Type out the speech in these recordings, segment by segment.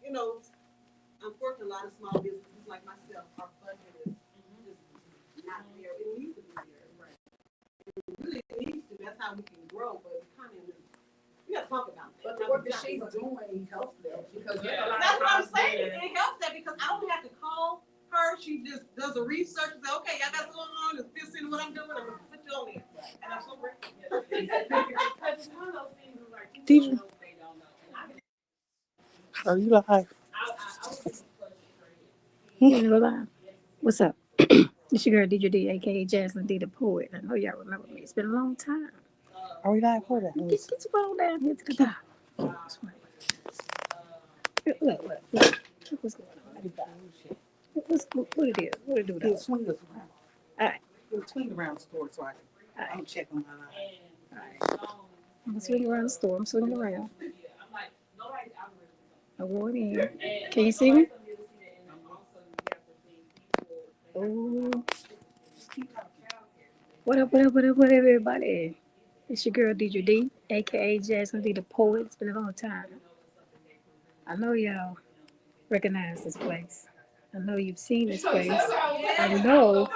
you know, unfortunately, a lot of small businesses like myself, our budget is just not there. It needs to be there. Right. It really needs to. That's how we can grow, but we kind of we got to talk about that. But the work that she's doing helps them because that's what I'm saying. It helps that because I don't have to call her. She just does a research and say, okay, y'all got going on. It's this in what I'm doing. I'm gonna put you on there, and I'm so grateful. Because one of those things is like people know they don't know. Are you live? Live. What's up? It's your girl DJ D, aka Jaslyn D the Poet. I know y'all remember me. It's been a long time. Are we live? Hold on. Get on down here to the top. Look. What's going on? What it is? What it do though? Swing us around. All right. Swing around the store so I can check on my line. All right. I'm gonna swing around the store. I'm swinging around. I walk in. Can you see me? Oh. What up, everybody? It's your girl DJ D, aka Jaslyn D the Poet. It's been a long time. I know y'all recognize this place. I know you've seen this place. I know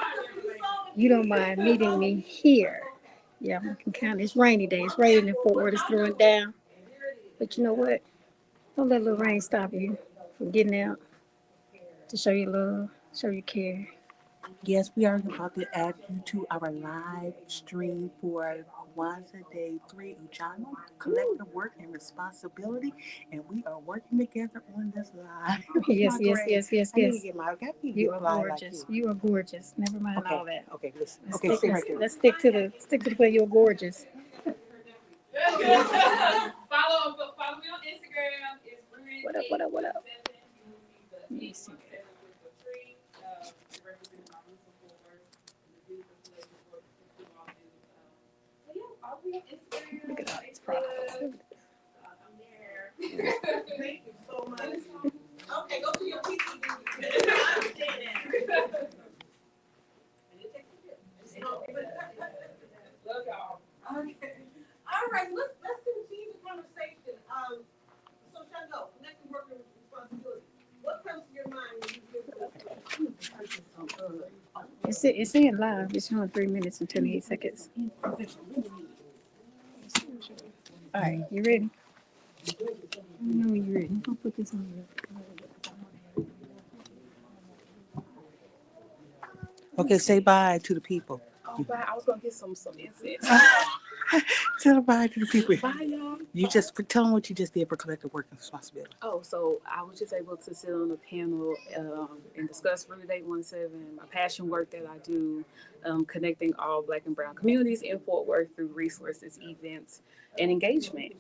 you don't mind meeting me here. Yeah, I'm looking kind of, it's rainy day. It's raining in Fort Worth. It's throwing down. But you know what? Don't let little rain stop you from getting out to show your love, show your care. Yes, we are about to add you to our live stream for Kwanzaa Day 3 Ujima, collective work and responsibility, and we are working together on this live. Yes. I need to get my You are gorgeous. Like you are gorgeous. Never mind all that. Okay, listen. Let's stick to the play. You're gorgeous. Follow me on Instagram. It's What up? Let me see. Look at all these products. I'm there. Thank you so much. Okay, go to your PC. I understand that. Love y'all. Okay. All right, let's continue the conversation. So Chango, connecting work and responsibility. What comes to your mind when you hear this? It's saying live. It's showing 3 minutes and 28 seconds. All right, you ready? I know you're ready. I'm gonna put this on you. Okay, say bye to the people. Oh, bye. I was gonna get some incense. Tell bye to the people. Bye, y'all. You just tell them what you just did for collective work and responsibility. Oh, so I was just able to sit on a panel and discuss Rooted 817, my passion work that I do, connecting all Black and Brown communities in Fort Worth through resources, events, and engagement.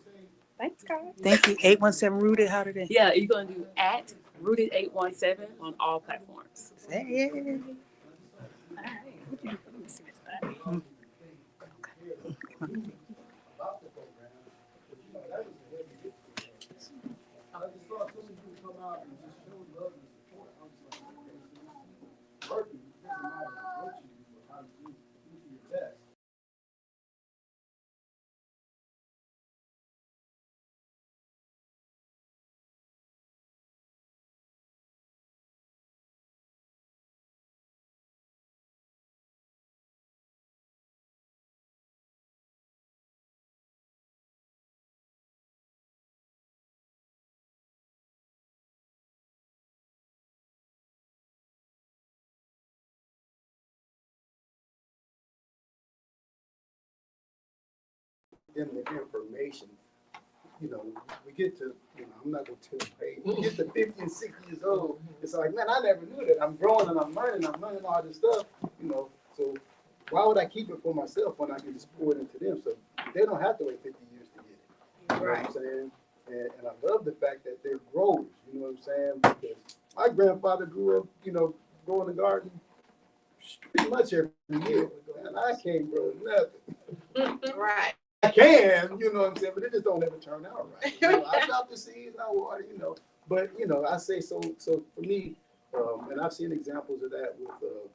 Thanks, guys. Thank you. 817 Rooted. How did it? Yeah, you're gonna do at Rooted 817 on all platforms. Hey. All right. Let me see this thing. Them the information, we get to, I'm not going to tell you, hey, we get to 50 and 60 years old, it's like, man, I never knew that. I'm growing and I'm learning all this stuff, so why would I keep it for myself when I can just pour it into them? So they don't have to wait 50 years to get it. You know what I'm saying? And I love the fact that they're growers, you know what I'm saying? Because my grandfather grew up, growing the garden pretty much every year, and I can't grow nothing. Right. I can, you know what I'm saying, but it just don't ever turn out right. I drop the seeds, I water, but I say so for me, and I've seen examples of that with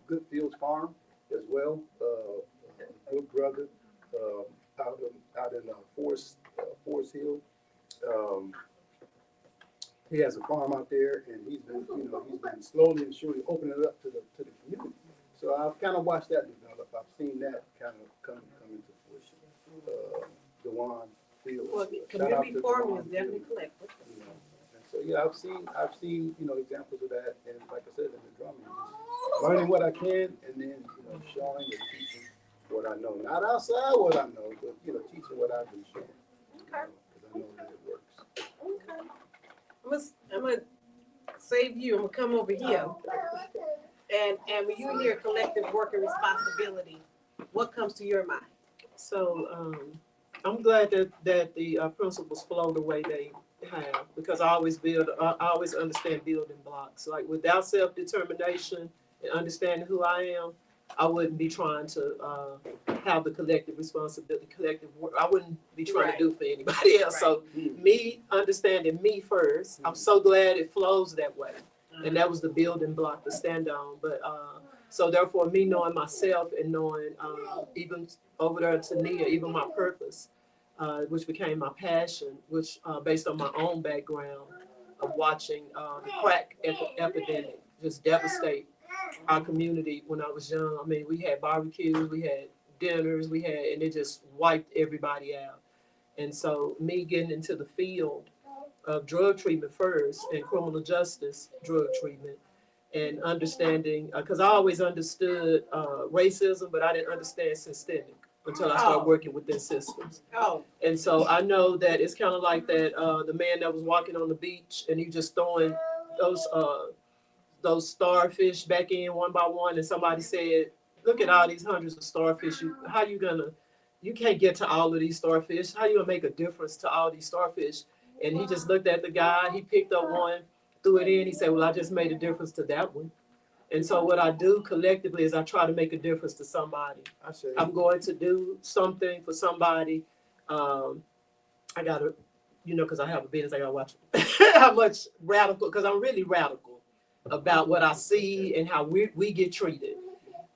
Good Fields Farm as well. Good brother out in Forest Hill. he has a farm out there, and he's been slowly and surely opening it up to the community. So I've kind of watched that develop. I've seen that kind of come into fruition. Dewan Fields. Well, Shout out community to farming Dewan is definitely Fields, collective. you know. And so yeah, I've seen examples of that, and like I said, in the drumming, just learning what I can, and then showing and teaching what I know. Not outside what I know, but teaching what I've been shown. Okay. Because I know that it works. Okay. I'm gonna save you. I'm gonna come over here. And when you hear collective work and responsibility, what comes to your mind? So I'm glad that the principles flow the way they have, because I always understand building blocks. Like without self-determination and understanding who I am, I wouldn't be trying to have the collective responsibility, collective work. I wouldn't be trying to do for anybody else. So me understanding me first, I'm so glad it flows that way. And that was the building block to stand on. But so therefore me knowing myself and knowing even over there to Nia, even my purpose, which became my passion, which based on my own background of watching the crack epidemic just devastate our community when I was young. I mean, we had barbecues, we had dinners, and it just wiped everybody out. And so me getting into the field of drug treatment first and criminal justice drug treatment and understanding, because I always understood racism, but I didn't understand systemic until I started working within systems. Oh. And so I know that it's kind of like that, the man that was walking on the beach and he just throwing those starfish back in one by one, and somebody said, look at all these hundreds of starfish. You can't get to all of these starfish. How you gonna make a difference to all these starfish? And he just looked at the guy, he picked up one, threw it in, he said, well, I just made a difference to that one. And so what I do collectively is I try to make a difference to somebody. I'm going to do something for somebody. I gotta, because I have a business, I gotta watch how much radical, because I'm really radical about what I see and how we get treated.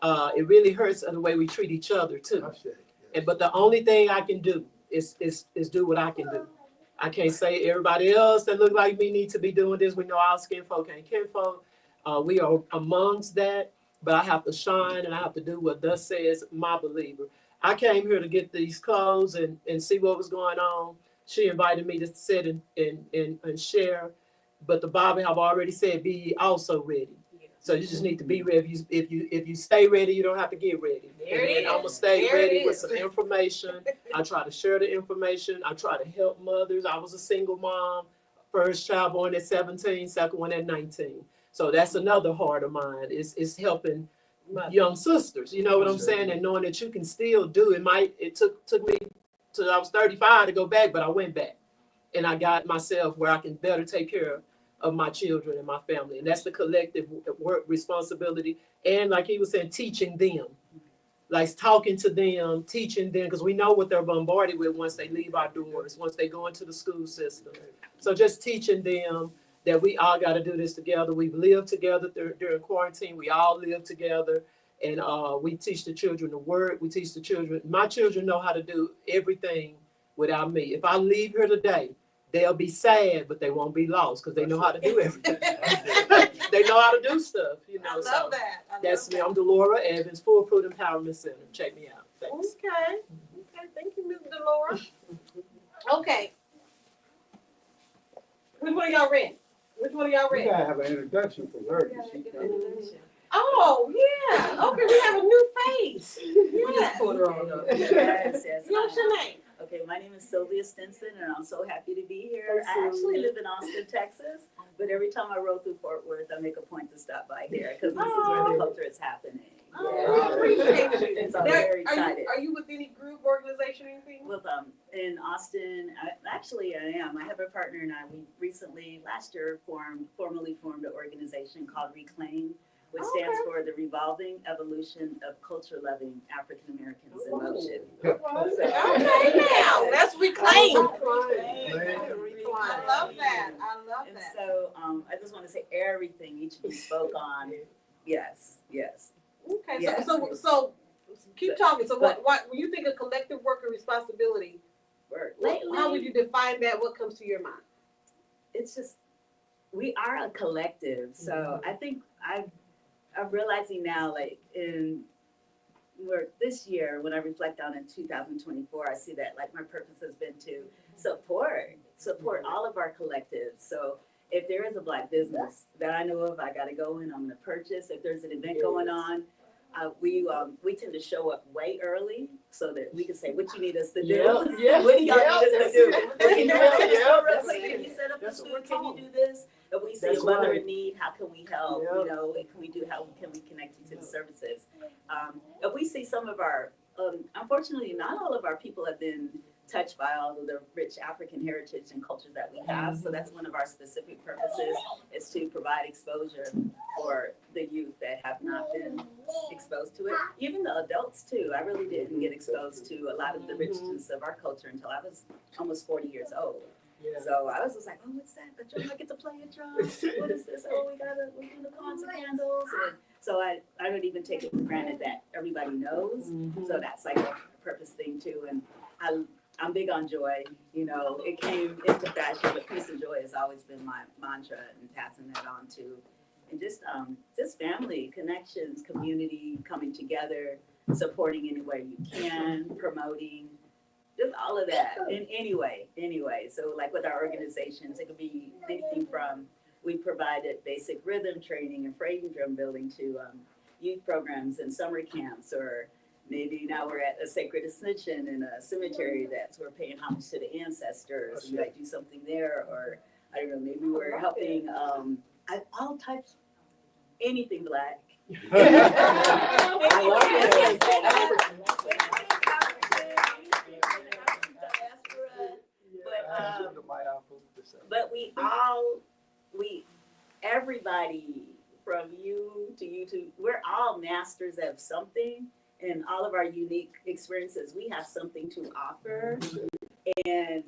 It really hurts the way we treat each other too. But the only thing I can do is do what I can do. I can't say everybody else that look like me need to be doing this. We know our skin folk ain't kinfolk. We are amongst that, but I have to shine and I have to do what thus says my believer. I came here to get these clothes and see what was going on. She invited me to sit and share, but the Bible have already said, be ye also ready. So you just need to be ready. If you stay ready, you don't have to get ready. And I'm gonna stay ready with some information. I try to share the information. I try to help mothers. I was a single mom, first child born at 17, second one at 19. So that's another heart of mine. Is helping young sisters. You know what I'm saying? And knowing that you can still do it. It took me till I was 35 to go back, but I went back, and I got myself where I can better take care of my children and my family. And that's the collective work responsibility. And like he was saying, teaching them, like talking to them, teaching them, because we know what they're bombarded with once they leave our doors, once they go into the school system. So just teaching them that we all got to do this together. We've lived together during quarantine. We all live together. And we teach the children to work. We teach the children. My children know how to do everything without me. If I leave here today, they'll be sad, but they won't be lost because they know how to do everything. They know how to do stuff, I love that. That's me. I'm Delora Evans, Full Fruit Empowerment Center. Check me out. Thanks. Okay. Thank you, Ms. Delora. Okay. Which one of y'all ready? We gotta have an introduction for her. Oh, yeah. Okay, we have a new face. Yes. Yes. What's your name? Okay, my name is Sylvia Stinson, and I'm so happy to be here. I actually live in Austin, Texas, but every time I roll through Fort Worth, I make a point to stop by here because this is where the culture is happening. I appreciate you. So I'm very excited. Are you with any group, organization, anything? With in Austin, I am. I have a partner and we recently, last year, formally formed an organization called Reclaim, which stands for the Revolving Evolution of Culture-Loving African Americans in Motion. Okay, now, let's reclaim. I love that. And so I just want to say everything each of you spoke on. Yes. Okay, Yes. so keep talking. So what when you think of collective work and responsibility, how would you define that? What comes to your mind? It's just we are a collective. So I think I'm realizing now, like this year, when I reflect on in 2024, I see that like my purpose has been to support all of our collectives. So if there is a Black business that I know of, I got to go in, I'm going to purchase. If there's an event going on, we tend to show up way early so that we can say what you need us to do. Yeah. What do y'all need us to do? Can you Can you set up the food? Can you do this? If we see a mother in need, how can we help? Yeah. You know, how can we connect you to the services? If we see some of our, unfortunately, not all of our people have been touched by all of the rich African heritage and culture that we have. So that's one of our specific purposes, is to provide exposure for the youth that have not been exposed to it. Even the adults too. I really didn't get exposed to a lot of the richness of our culture until I was almost 40 years old. Yeah. So I was just like, oh, what's that? The drum? I get to play a drum? What is this? Oh, we're doing the Kwanzaa candles. And so I don't even take it for granted that everybody knows. So that's like a purpose thing too. And I'm big on joy. You know, it came into fashion, but peace and joy has always been my mantra, and passing that on to, and just family connections, community coming together, supporting any way you can, promoting, just all of that in any way. So like with our organizations, it could be anything from, we provided basic rhythm training and phrasing drum building to youth programs and summer camps, or maybe now we're at a sacred ascension in a cemetery we're paying homage to the ancestors. We might do something there, or I don't know, maybe we're helping all types, anything Black. I love it. But everybody from you to we're all masters of something, and all of our unique experiences, we have something to offer. And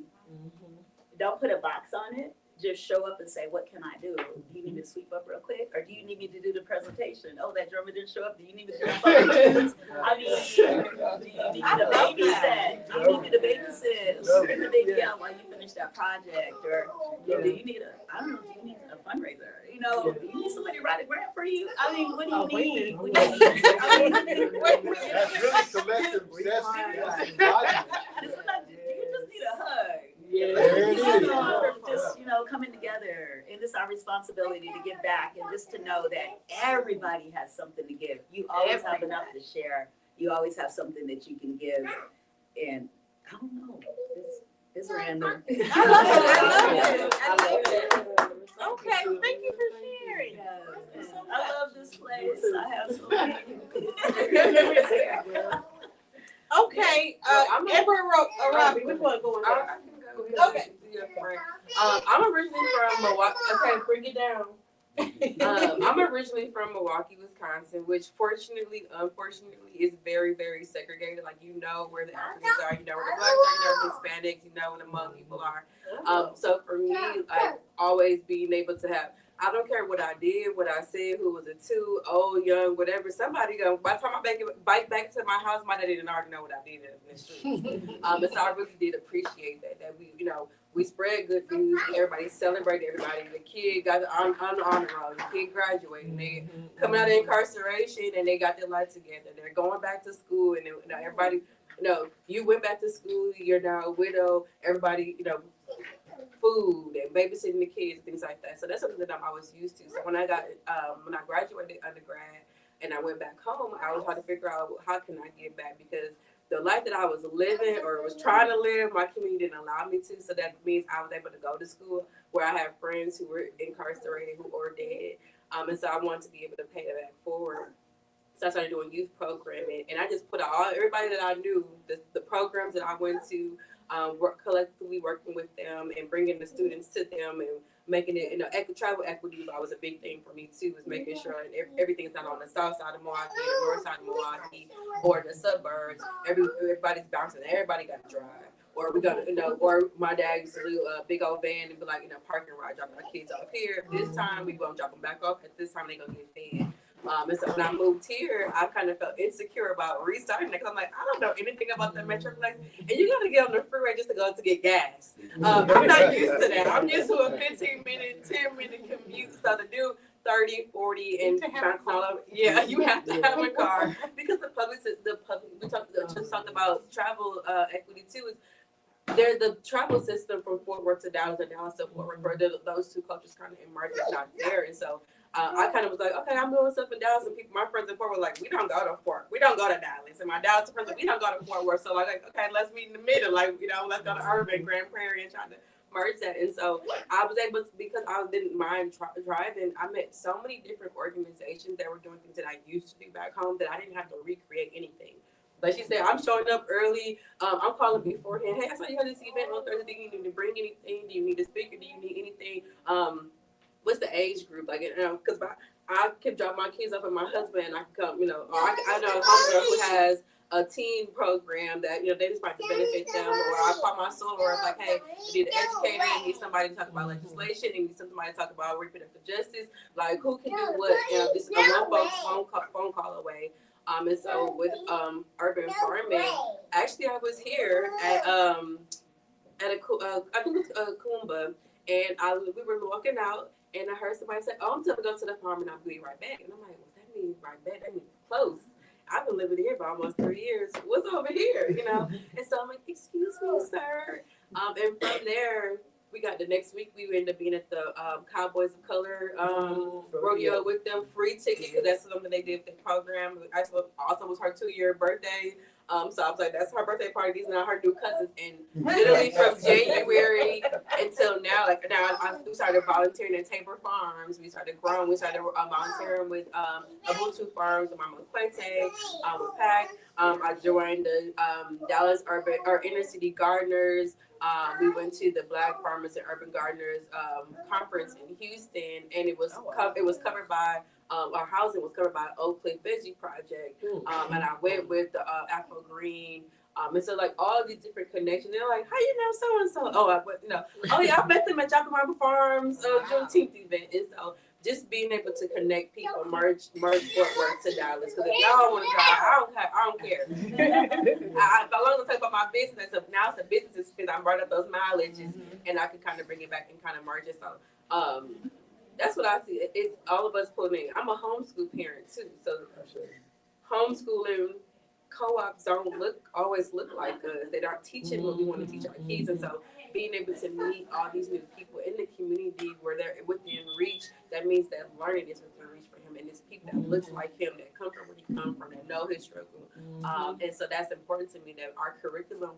don't put a box on it. Just show up and say, what can I do? Do you need me to sweep up real quick? Or do you need me to do the presentation? Oh, that drummer didn't show up. Do you need me to do the functions? I mean, do you need a babysit? Do you need me to babysit? Bring the baby out while you finish that project? Or do you need do you need a fundraiser? You know, do you need somebody to write a grant for you? I mean, what do you need? What do you need? That's really collective. That's do you just need a hug? Yeah. There it is. Just, coming together, and it's our responsibility to give back, and just to know that everybody has something to give. You always have enough to share. You always have something that you can give. And I don't know, it's random. I love it. Okay, well, thank you for sharing. Yes. I love this place. I have so many. Okay, Amber Robbie, which one going on? I can go ahead. Okay. I'm originally from Milwaukee. Okay, bring it down. I'm originally from Milwaukee, Wisconsin, which unfortunately is very, very segregated. Like, you know where the Africans are, you know where the Blacks are, you know where the Hispanics, you know where the Hmong people are. So for me, like, always being able to have, I don't care what I did, what I said, who was a two, old, young, whatever. Somebody by the time I bike back to my house, my daddy didn't already know what I did in the streets. And so I really did appreciate that we spread good news. Everybody celebrated everybody. The kid got on the honor roll. The kid graduated. And they coming out of incarceration, and they got their life together. They're going back to school, and everybody, you went back to school. You're now a widow. Everybody, food and babysitting the kids and things like that. So that's something that I'm always used to. So when I graduated undergrad and I went back home, I was trying to figure out how can I give back, because the life that I was living or was trying to live, my community didn't allow me to. So that means I was able to go to school where I have friends who were incarcerated, who are dead. And so I wanted to be able to pay that back forward. So I started doing youth programming, and I just put out everybody that I knew, the programs that I went to, collectively working with them and bringing the students to them and making it, travel equity was a big thing for me too, was making sure everything's not on the south side of Milwaukee, the north side of Milwaukee, or the suburbs. Everybody's bouncing, everybody got to drive. Or we're gonna, or my dad used to do a big old van and be like, parking ride, dropping our kids off here. This time we gonna drop them back off. At this time they gonna get fed. And so when I moved here, I kind of felt insecure about restarting it because I'm like, I don't know anything about the Metroplex, and you got to get on the freeway just to go to get gas. I'm not used to that. I'm used to a 15-minute, 10-minute commute. So to do 30, 40, and yeah, you have to have a car because we just talked about travel equity too. There's the travel system from Fort Worth to Dallas and Dallas to Fort Worth. Those two cultures kind of emerged not there, and so I kind of was like, okay, I'm doing stuff in Dallas, and my friends in Fort Worth were like, we don't go to Dallas, and my Dallas friends like, we don't go to Fort Worth, so like, okay, let's meet in the middle, like, let's go to Urban, Grand Prairie, and try to merge that. And so I was able to, because I didn't mind driving, I met so many different organizations that were doing things that I used to do back home that I didn't have to recreate anything. Like she said, I'm showing up early. I'm calling beforehand. Hey, I saw you had this event on Thursday. Do you need to bring anything? Do you need a speaker? Do you need anything? What's the age group? Like, because I can drop my kids off with my husband. And I can come, or I know a homegirl who has a teen program that, they just might benefit them. Or I call my soror, like, hey, you need an educator. You need somebody to talk about legislation. You need somebody to talk about reproductive justice. Like, who can do what? This is a phone call away. And so with urban farming, actually I was here at I think it was Kumba, and we were walking out, and I heard somebody say, "Oh, I'm going to go to the farm, and I'll be right back." And I'm like, "What that means right back? That means close." I've been living here for almost 3 years. What's over here, And so I'm like, "Excuse me, sir." And from there, we got the next week. We ended up being at the Cowboys of Color rodeo with them, free ticket, because that's something they did with the program. Actually, also was her 2-year birthday. So I was like, that's her birthday party. These are now her new cousins. And literally from January until now, we started volunteering at Tabor Farms. We started growing. We started volunteering with Ubuntu Farms with Mama Quete, with PAC. I joined the Dallas Inner City Gardeners. We went to the Black Farmers and Urban Gardeners conference in Houston, and it was covered by our housing was covered by Oak Cliff Veggie Project, and I went with the Afro Green, and so like all these different connections. They're like, how you know so and so? Oh yeah, I met them at Jacomama Farms Juneteenth event, and so just being able to connect people, merge Fort Worth to Dallas. Because if y'all want to drive, I don't care. If I want to talk about my business, so now it's a business expense. I brought up those mileages, and I can kind of bring it back and kind of merge it. So that's what I see. It's all of us pulling in. I'm a homeschool parent too, so homeschooling co-ops don't always look like us. They aren't teaching what we want to teach our kids, and so being able to meet all these new people in the community where they're within reach, that means that learning is within reach for him, and it's people that looks like him, that come from where he come from, that know his struggle, and so that's important to me, that our curriculum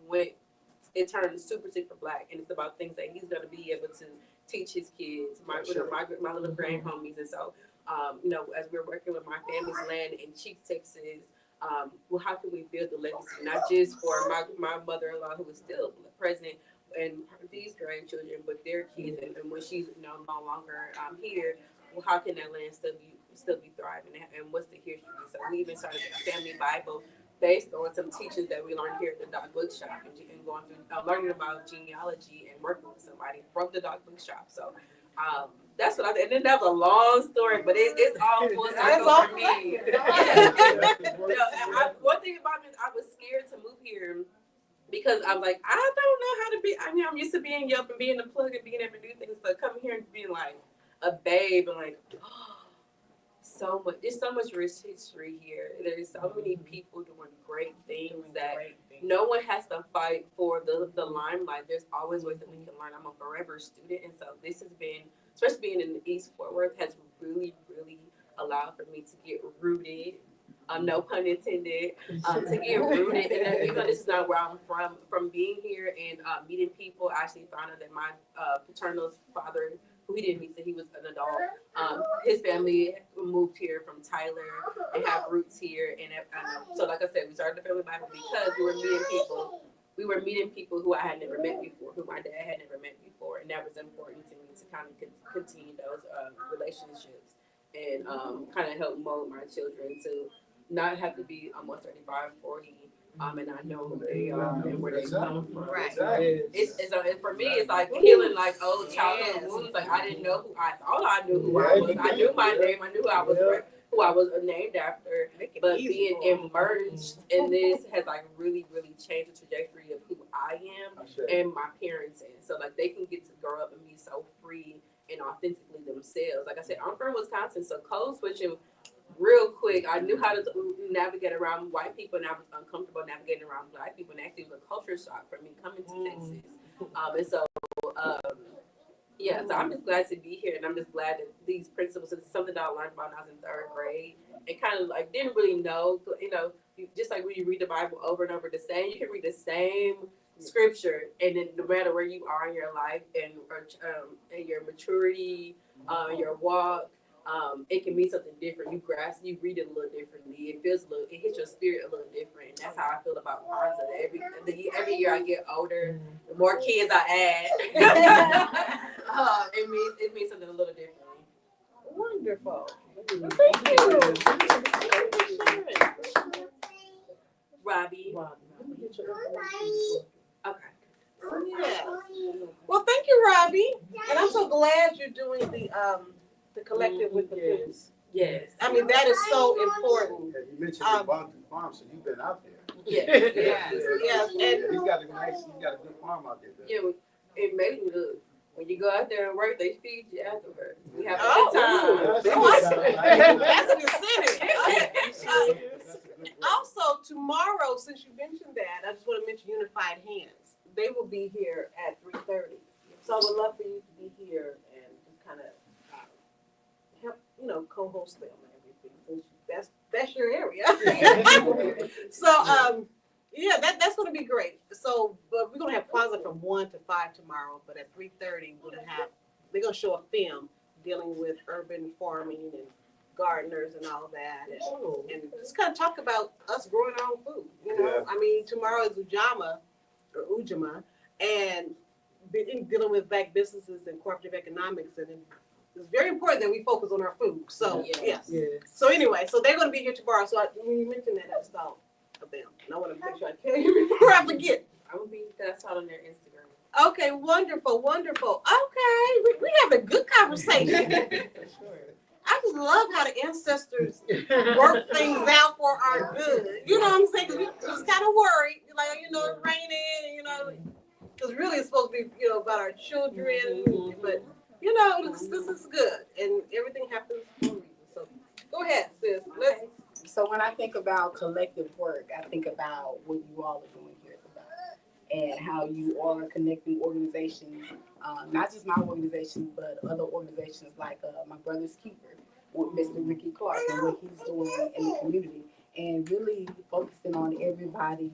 turned super Black, and it's about things that he's going to be able to teach his kids, my little grand homies. And so as we're working with my family's land in Cheeks, Texas, how can we build the legacy, not just for my mother-in-law who is still present and these grandchildren, but their kids, and when she's no longer here, how can that land still be thriving, and what's the history? So we even started a family Bible based on some teachings that we learned here at the Doc Bookshop, and going through learning about genealogy and working with somebody from the Doc Bookshop. So that's what I did. And then that was a long story, but it's all full circle for me. One thing about me is I was scared to move here because I'm like, I don't know how to be. I mean, I'm used to being Yelp and being the plug and being able to do things, but coming here and being like a babe and like, there's so much rich history here. There's so many people doing great things that no one has to fight for the limelight. There's always ways that we can learn. I'm a forever student, and so this has been, especially being in the East Fort Worth, has really, really allowed for me to get rooted. No pun intended. To get rooted, and even though this is not where I'm from being here and meeting people, I actually found out that my paternal father, who he didn't meet, so he was an adult. His family moved here from Tyler and have roots here, and so like I said, we started the family Bible because we were meeting people who I had never met before, who my dad had never met before, and that was important to me to kind of continue those relationships and kind of help mold my children to not have to be almost 35, 40. And I know who they are and where they come from. Right. It's for me, it's like healing like old childhood wounds. Like I didn't know who I thought I knew who I was. I knew my name. I knew who who I was named after, but being immersed in this has like really, really changed the trajectory of who I am and my parents. And so like they can get to grow up and be so free and authentically themselves. Like I said, I'm from Wisconsin, so code switching real quick. I knew how to navigate around white people, and I was uncomfortable navigating around black people. And actually, it was a culture shock for me coming to Texas. And so, yeah, so I'm just glad to be here, and I'm just glad that these principles is something that I learned about when I was in 3rd grade, and kind of like didn't really know. You know, just like when you read the Bible over and over, you can read the same scripture, and then no matter where you are in your life and your maturity, your walk. It can mean something different. You grasp, you read it a little differently. It hits your spirit a little different. And that's how I feel about Kwanzaa. Every year I get older, the more kids I add, it means something a little different. Wonderful. Well, thank you. Robbie. Okay. Yes. Well, thank you, Robbie. And I'm so glad you're doing the collective with the foods. Yes. I mean, that is so important. Yeah, you mentioned the Bantu farm, so you've been out there. Yes. Yes. And He's got a good farm out there. Yeah, it made me look. When you go out there and work, they feed you afterwards. We have a Oh, good time. that's an incentive. Also, tomorrow, since you mentioned that, I just want to mention Unified Hands. They will be here at 3:30. So I would love for you to be here and just kind of help, co-host them and everything. Since that's your area. So, yeah, that's going to be great. So, but we're going to have Kwanzaa from 1 to 5 tomorrow. But at 3:30, they're going to show a film dealing with urban farming and gardeners and all that, and just kind of talk about us growing our own food. Yeah. I mean, tomorrow is Ujima, and dealing with black businesses and cooperative economics, and it's very important that we focus on our food. So yes. So anyway, so they're going to be here tomorrow. So when you mentioned that, I just thought of them, and I want to make sure I tell you before I forget. I will be that's out on their Instagram. Okay, wonderful. Okay, we have a good conversation. I just love how the ancestors work things out for our good. You know what I'm saying? Because we was kind of worried, like, it's raining, and, because really it's supposed to be, about our children. But, this is good. And everything happens for a reason. So go ahead, sis. So when I think about collective work, I think about what you all are doing here and how you are connecting organizations, not just my organization, but other organizations like my brother's keeper with Mr. Ricky Clark and what he's doing in the community, and really focusing on everybody's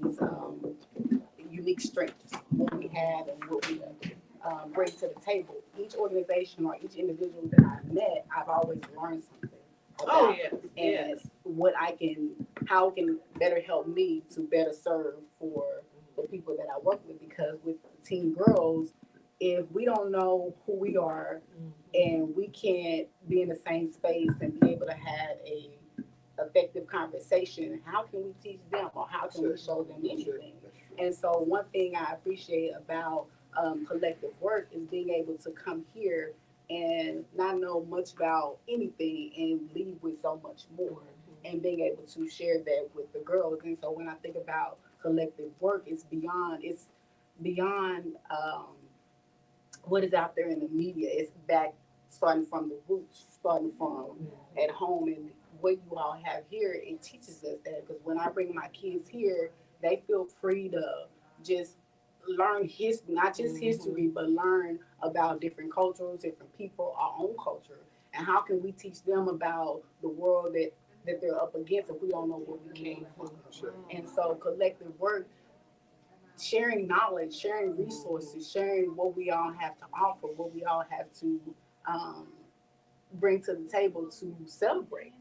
unique strengths, what we have and what we bring to the table. Each organization or each individual that I've met, I've always learned something about. Oh, yeah. And how it can better help me to better serve for the people that I work with, because with teen girls, if we don't know who we are and we can't be in the same space and be able to have a effective conversation, how can we teach them or how can we show them anything? And so one thing I appreciate about collective work is being able to come here and not know much about anything and leave with so much more, and being able to share that with the girls. And so when I think about collective work, it's beyond what is out there in the media. It's back, starting from the roots, starting from at home, and what you all have here, it teaches us that, because when I bring my kids here, they feel free to just learn history, not just history, but learn about different cultures, different people, our own culture, and how can we teach them about the world that they're up against if we don't know where we came from. And so collective work, sharing knowledge, sharing resources, sharing what we all have to offer, what we all have to bring to the table to celebrate.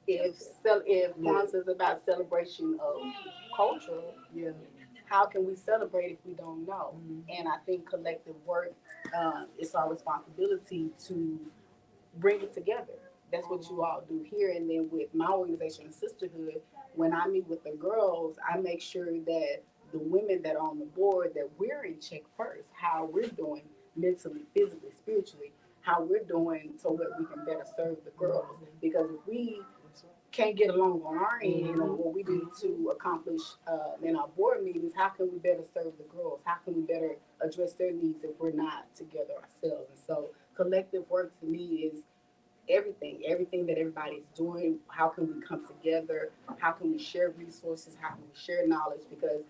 If Kwanzaa is about celebration of culture, how can we celebrate if we don't know? And I think collective work, it's our responsibility to bring it together. That's what you all do here. And then with my organization, Sisterhood, when I meet with the girls, I make sure that the women that are on the board, that we're in check first, how we're doing mentally, physically, spiritually. how we're doing so that we can better serve the girls. Because if we can't get along on our end or what we need to accomplish in our board meetings, how can we better serve the girls? How can we better address their needs if we're not together ourselves? And so collective work to me is everything that everybody's doing. How can we come together? How can we share resources? How can we share knowledge? Because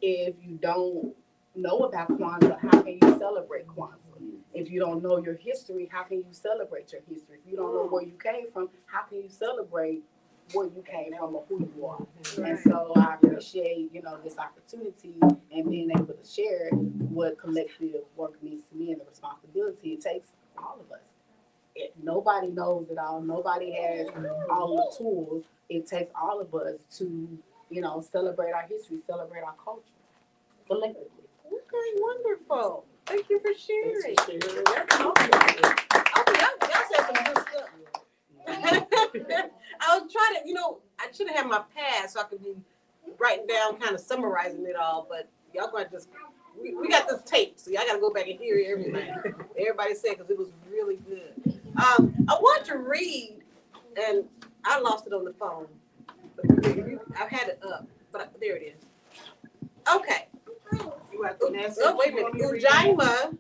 if you don't know about Kwanzaa, how can you celebrate Kwanzaa? If you don't know your history, how can you celebrate your history? If you don't know where you came from, how can you celebrate where you came from or who you are? And so I appreciate, this opportunity and being able to share what collective work means to me and the responsibility it takes all of us. Nobody knows it all. Nobody has all the tools. It takes all of us to, celebrate our history, celebrate our culture collectively. Okay, wonderful. Thank you for sharing. Thanks for sharing. That's awesome. Okay, y'all said some good stuff. I was trying to, I should have had my pad so I could be writing down, kind of summarizing it all, but y'all gonna just, we got this tape, so y'all gotta go back and hear everything. Everybody said, because it was really good. I want to read, and I lost it on the phone. I've had it up, but there it is. Okay. Oh, wait a minute. Ujima.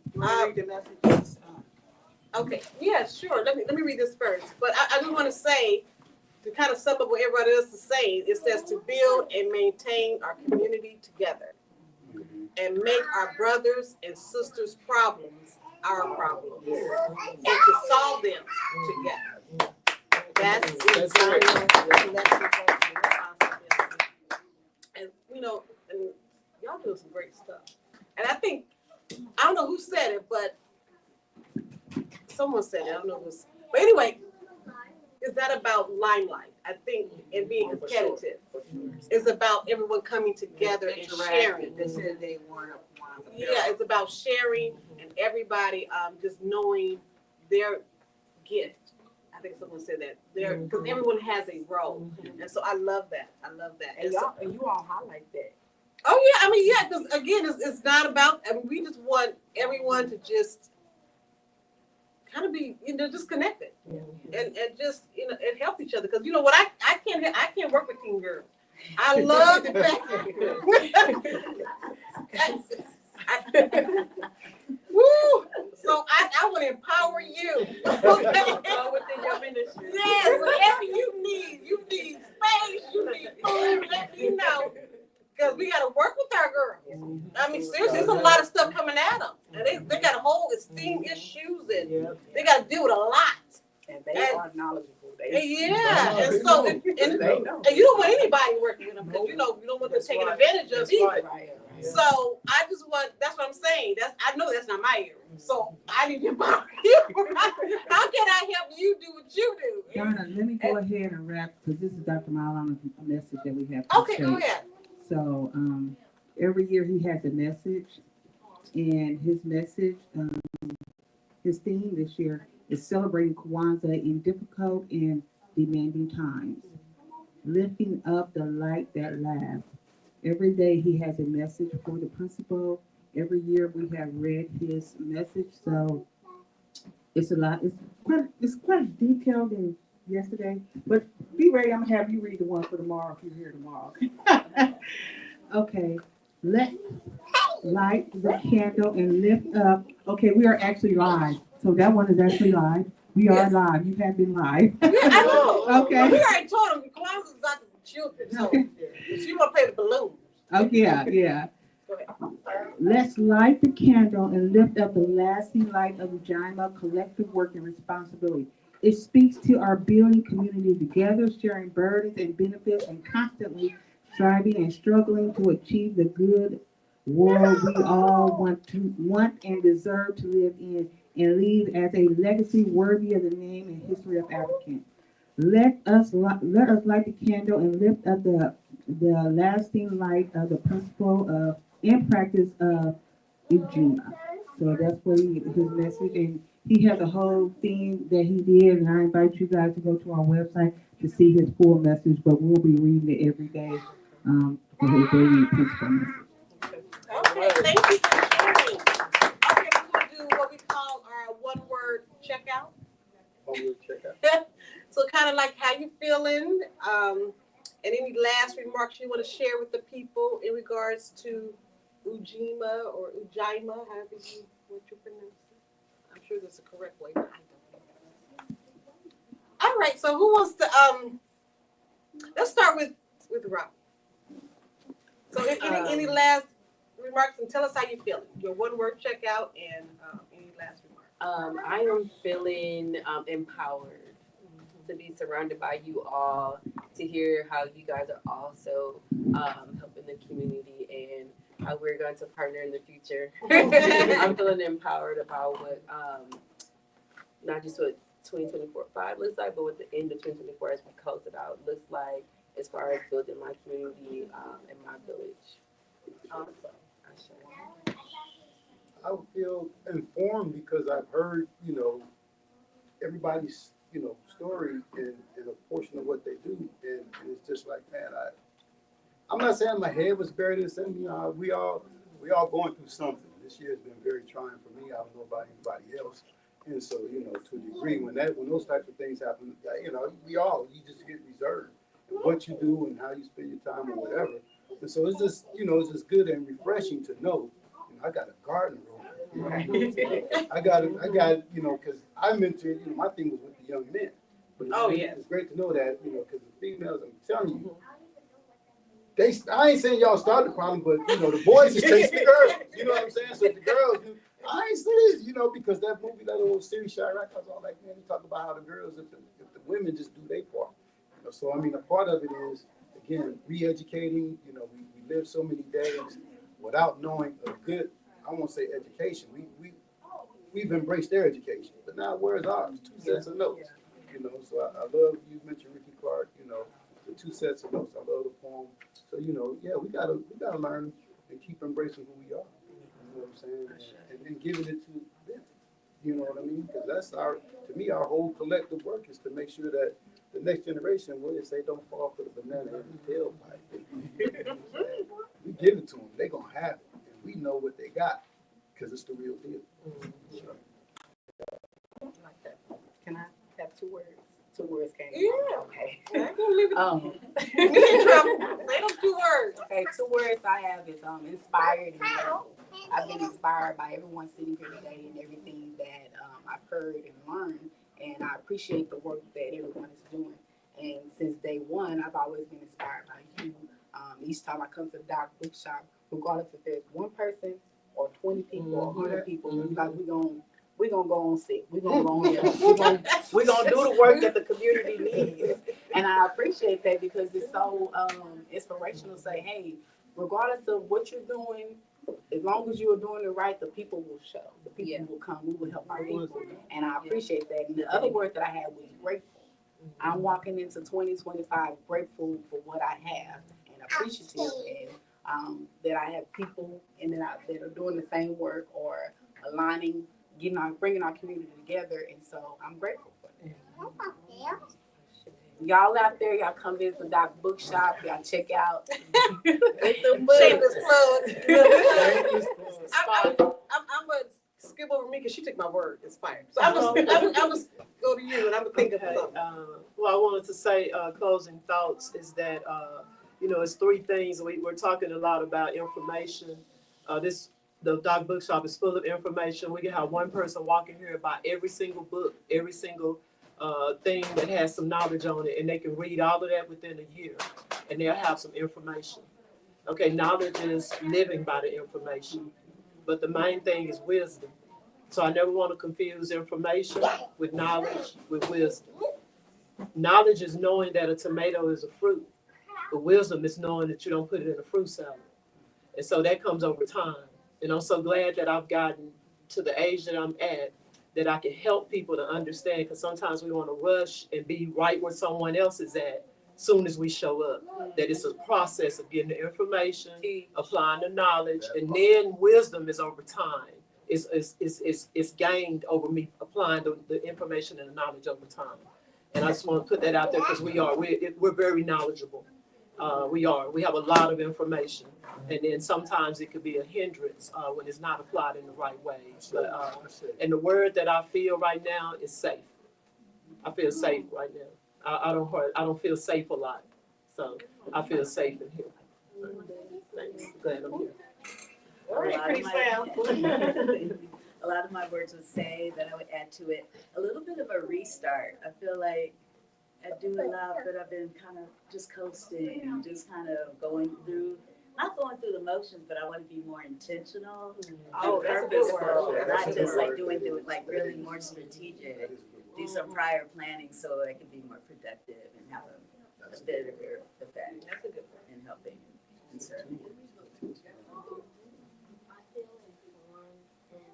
Okay. Yeah, sure. Let me read this first. But I just want to say, to kind of sum up what everybody else is saying, it says to build and maintain our community together and make our brothers and sisters' problems our problems and to solve them together. That's and and y'all doing some great stuff. And I think, I don't know who said it, but someone said it. I don't know who's. But anyway, it's not about limelight. I think and being competitive. It's about everyone coming together and sharing. They said they weren't. Yeah, it's about sharing and everybody just knowing their gift. I think someone said that there because everyone has a role, and so I love that. And you all highlight that. Oh yeah, because again, it's not about. We just want everyone to just kind of be, just connected, and just and help each other. Because you know what, I can't work with teen girls. I love the fact. Woo! So I want to empower you. Within your ministry. Yes, whatever you need space, you need food, let me know. Because we got to work with our girls. I mean, seriously, there's a lot of stuff coming at them. And they got whole esteem issues and they got to deal with a lot. And they are knowledgeable. And so, and you don't want anybody working with them because you don't want them taking advantage of either. Right. So I just want, that's what I'm saying. I know that's not my area. So I need to empower you. How can I help you do what you do? Donna, let me go ahead and wrap, because this is Dr. Malana's message that we have to Okay, say. go ahead. So every year he has a message, and his message, his theme this year is celebrating Kwanzaa in difficult and demanding times, lifting up the light that laughs. Every day he has a message for the principal. Every year we have read his message, so it's a lot. It's quite detailed than yesterday. But be ready, I'm gonna have you read the one for tomorrow if you're here tomorrow. Okay, let light the candle and lift up. Okay, we are actually live, so that one is actually live. We are live. You have been live. Yeah, I know. Okay. We already told him Kwanzaa's about the children, so she want to play the balloons. Okay, yeah. Go ahead. Let's light the candle and lift up the lasting light of Ujima collective work and responsibility. It speaks to our building community together, sharing burdens and benefits, and constantly striving and struggling to achieve the good world we all want and deserve to live in and leave as a legacy worthy of the name and history of African. Let us light the candle and lift up the lasting light of the principle of and practice of Ujima. So that's what his message, and he has a whole theme that he did, and I invite you guys to go to our website to see his full message, but we'll be reading it every day for his daily principle message. Okay, thank you for sharing. Okay, we're going to do what we call our one-word we'll check out. So kind of like how you feeling, and any last remarks you want to share with the people in regards to Ujima or Ujima, however what you pronounce it. I'm sure that's the correct way, but I don't know. All right, so who wants to let's start with Rob. So any last remarks, and tell us how you feeling. Your one word checkout and any last remarks. I am feeling empowered to be surrounded by you all, to hear how you guys are also helping the community and how we're going to partner in the future. I'm feeling empowered about what, not just what 2024-5 looks like, but what the end of 2024 as we close it out looks like as far as building my community and my village. Awesome. I would feel informed because I've heard, everybody's, story and a portion of what they do. And it's just like, man, I'm not saying my head was buried in something. We all going through something. This year has been very trying for me. I don't know about anybody else. And so, to a degree, when those types of things happen, you just get reserved. And what you do and how you spend your time or whatever. And so it's just, it's just good and refreshing to know, I got a garden room. I got, because I'm into, my thing was with the young men. But it's great to know that, because the females, I'm telling you, I ain't saying y'all started the problem, but, the boys just chase the girls. You know what I'm saying? So the girls, I ain't serious, because that movie, that old series, Chirac, I was all like, man, you talk about how the girls, if the women just do their part. So, a part of it is, again, re-educating, we live so many days without knowing a good, I won't say education. We've embraced their education, but now where's ours? 2 sets of notes. So I love, you mentioned Ricky Clark, the 2 sets of notes. I love the poem. So, we gotta learn and keep embracing who we are. You know what I'm saying? And giving it to them. You know what I mean? Because that's to me, our whole collective work is to make sure that the next generation, what they say, don't fall for the banana in the tailpipe. We give it to them. They're going to have it. And we know what they got because it's the real deal. Can I have 2 words? 2 words came. Yeah. Okay. You in trouble. Say those 2 words. Okay, 2 words I have is inspired and grateful. I've been inspired by everyone sitting here today and everything that I've heard and learned, and I appreciate the work that everyone is doing. And since day one, I've always been inspired by you. Each time I come to the Doc Bookshop, regardless if there's 1 person or 20 people or 100 people, like we're gonna go on sick. We're gonna go on here. We're gonna do the work that the community needs. And I appreciate that because it's so inspirational to say, hey, regardless of what you're doing, as long as you're doing it right, the people will show. The people will come. We will help our people. And I appreciate that. And the other word that I had was grateful. I'm walking into 2025 grateful for what I have and appreciative and that I have people that are doing the same work or aligning, bringing our community together. And so I'm grateful for that. Y'all out there, y'all come visit the Doc Bookshop. Y'all check out. Shameless plug. I'm gonna skip over me because she took my word. Inspired. So I'm gonna go to you and I'm gonna think of something. Well, I wanted to say closing thoughts is that it's 3 things. We're talking a lot about information. The Doc Bookshop is full of information. We can have 1 person walking here about every single book, every single thing that has some knowledge on it, and they can read all of that within a year, and they'll have some information. Okay, knowledge is living by the information, but the main thing is wisdom. So I never want to confuse information with knowledge, with wisdom. Knowledge is knowing that a tomato is a fruit, but wisdom is knowing that you don't put it in a fruit salad. And so that comes over time. And I'm so glad that I've gotten to the age that I'm at, that I can help people to understand, because sometimes we want to rush and be right where someone else is at soon as we show up. That it's a process of getting the information, applying the knowledge, and then wisdom is over time. It's gained over me applying the information and the knowledge over time. And I just want to put that out there because we're very knowledgeable. We have a lot of information, and then sometimes it could be a hindrance when it's not applied in the right ways. But and the word that I feel right now is safe. I feel safe right now. I don't feel safe a lot, so I feel safe in here. Thanks. Glad I'm here. All right, pretty Sam. A lot of my words would say that I would add to it a little bit of a restart. I feel like I do a lot, but I've been kind of just coasting, just kind of not going through the motions, but I want to be more intentional Oh, and that's a good purposeful, word. not just like doing like really more strategic. Do some prior planning so I can be more productive and have a better effect. That's a good word. In helping and serving. I feel informed and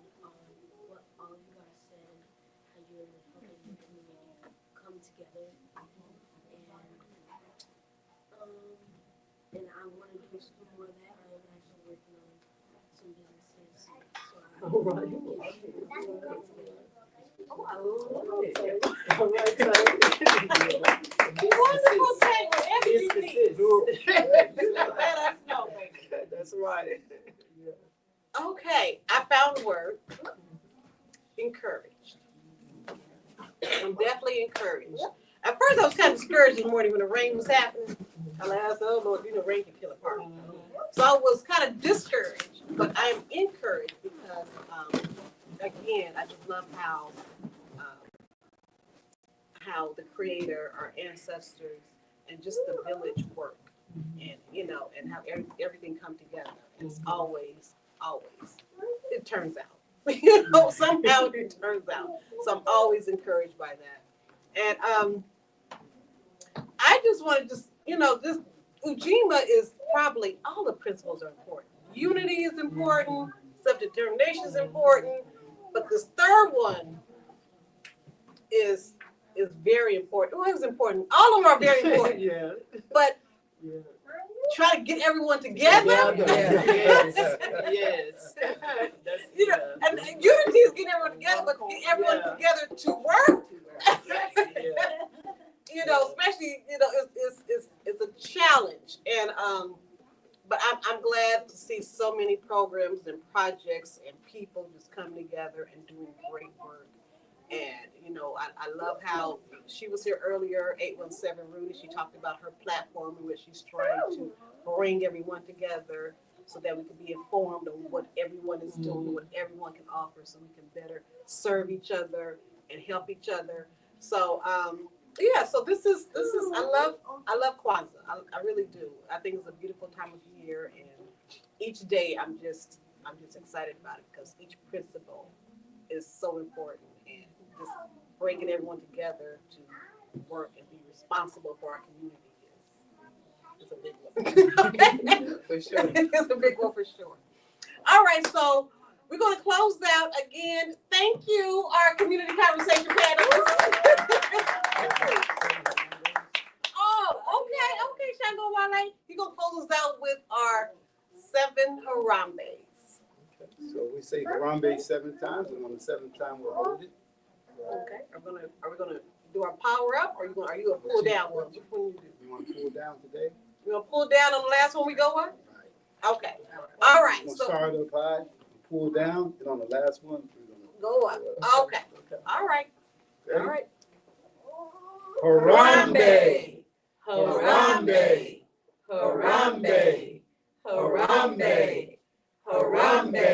what all of you guys said and how you're helping the community come together. And I want to do some more of that. I'm actually working on some businesses, so I All right. can come together. All right, so. Wonderful thing, whatever you need. You let us know, baby. That's right. Okay, I found the word. Encouraged. I'm definitely encouraged. At first I was kind of discouraged this morning when the rain was happening. I said, oh Lord, rain can kill a party. So I was kind of discouraged, but I'm encouraged because, again, I just love how the Creator, our ancestors, and just the village work, and and how everything come together. It's always, it turns out. Somehow it turns out. So I'm always encouraged by that. And I just want to this Ujima is probably, all the principles are important. Unity is important, self-determination is important, but this third one is very important. Well, it's important. All of them are very important. Yeah. But try to get everyone together. Yes. Yes. That's, And unity is getting everyone together, but get everyone together to work. Especially it's a challenge, and but I'm glad to see so many programs and projects and people just coming together and doing great work. And I love how she was here earlier, 817 Rudy. She talked about her platform in which she's trying to bring everyone together so that we can be informed on what everyone is doing, what everyone can offer, so we can better serve each other and help each other. So so this is I love Kwanzaa. I really do. I think it's a beautiful time of year, and each day I'm just excited about it because each principle is so important, and just bringing everyone together to work and be responsible for our community is a big one. for sure. It's a big one for sure. All right, so we're going to close out again. Thank you, our community conversation panelists. Okay, Shango Wale. You're going to close us out with our 7 Harambes. So we say Harambe 7 times, and on the 7th time we'll hold it. Okay. Are we gonna do our power up, or are you gonna pull down one? Which one you do? You want to pull down today? You gonna pull down on the last one we go on? Okay. All right. We'll So start up high, pull down, and on the last one we're go up. Okay. All right. gonna. All right. Harambe, Harambe, Harambe, Harambe, Harambe.